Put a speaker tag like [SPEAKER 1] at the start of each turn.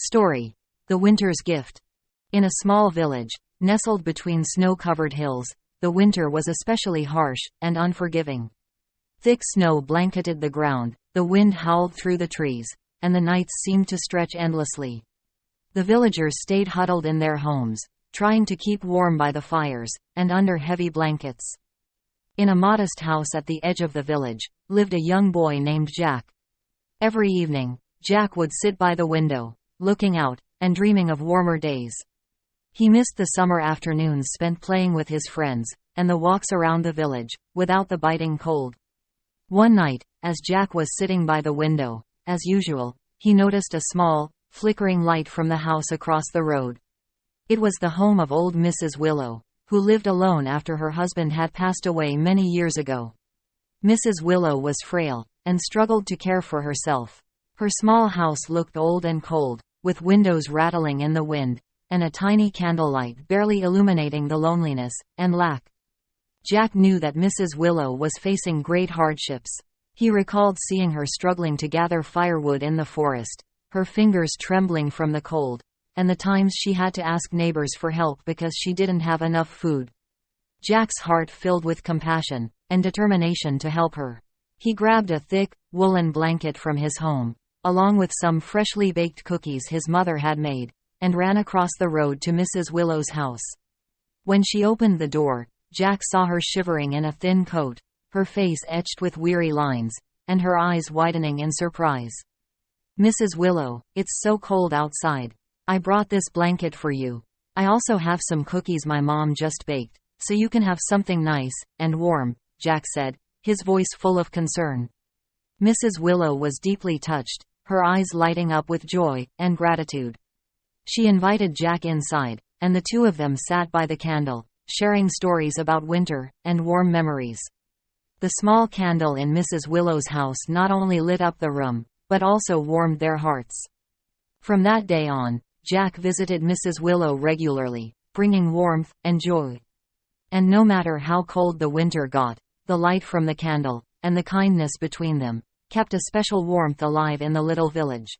[SPEAKER 1] Story: The Winter's Gift. In a small village, nestled between snow-covered hills, the winter was especially harsh and unforgiving. Thick snow blanketed the ground, the wind howled through the trees, and the nights seemed to stretch endlessly. The villagers stayed huddled in their homes, trying to keep warm by the fires, and under heavy blankets. In a modest house at the edge of the village, lived a young boy named Jack. Every evening, Jack would sit by the window, looking out, and dreaming of warmer days. He missed the summer afternoons spent playing with his friends, and the walks around the village, without the biting cold. One night, as Jack was sitting by the window, as usual, he noticed a small, flickering light from the house across the road. It was the home of old Mrs. Willow, who lived alone after her husband had passed away many years ago. Mrs. Willow was frail, and struggled to care for herself. Her small house looked old and cold, with windows rattling in the wind, and a tiny candlelight barely illuminating the loneliness and lack. Jack knew that Mrs. Willow was facing great hardships. He recalled seeing her struggling to gather firewood in the forest, her fingers trembling from the cold, and the times she had to ask neighbors for help because she didn't have enough food. Jack's heart filled with compassion and determination to help her. He grabbed a thick, woolen blanket from his home, along with some freshly baked cookies his mother had made, and ran across the road to Mrs. Willow's house. When she opened the door, Jack saw her shivering in a thin coat, her face etched with weary lines, and her eyes widening in surprise. "Mrs. Willow, it's so cold outside. I brought this blanket for you. I also have some cookies my mom just baked, so you can have something nice and warm," Jack said, his voice full of concern. Mrs. Willow was deeply touched, her eyes lighting up with joy and gratitude. She invited Jack inside, and the two of them sat by the candle, sharing stories about winter and warm memories. The small candle in Mrs. Willow's house not only lit up the room, but also warmed their hearts. From that day on, Jack visited Mrs. Willow regularly, bringing warmth and joy. And no matter how cold the winter got, the light from the candle, and the kindness between them, kept a special warmth alive in the little village.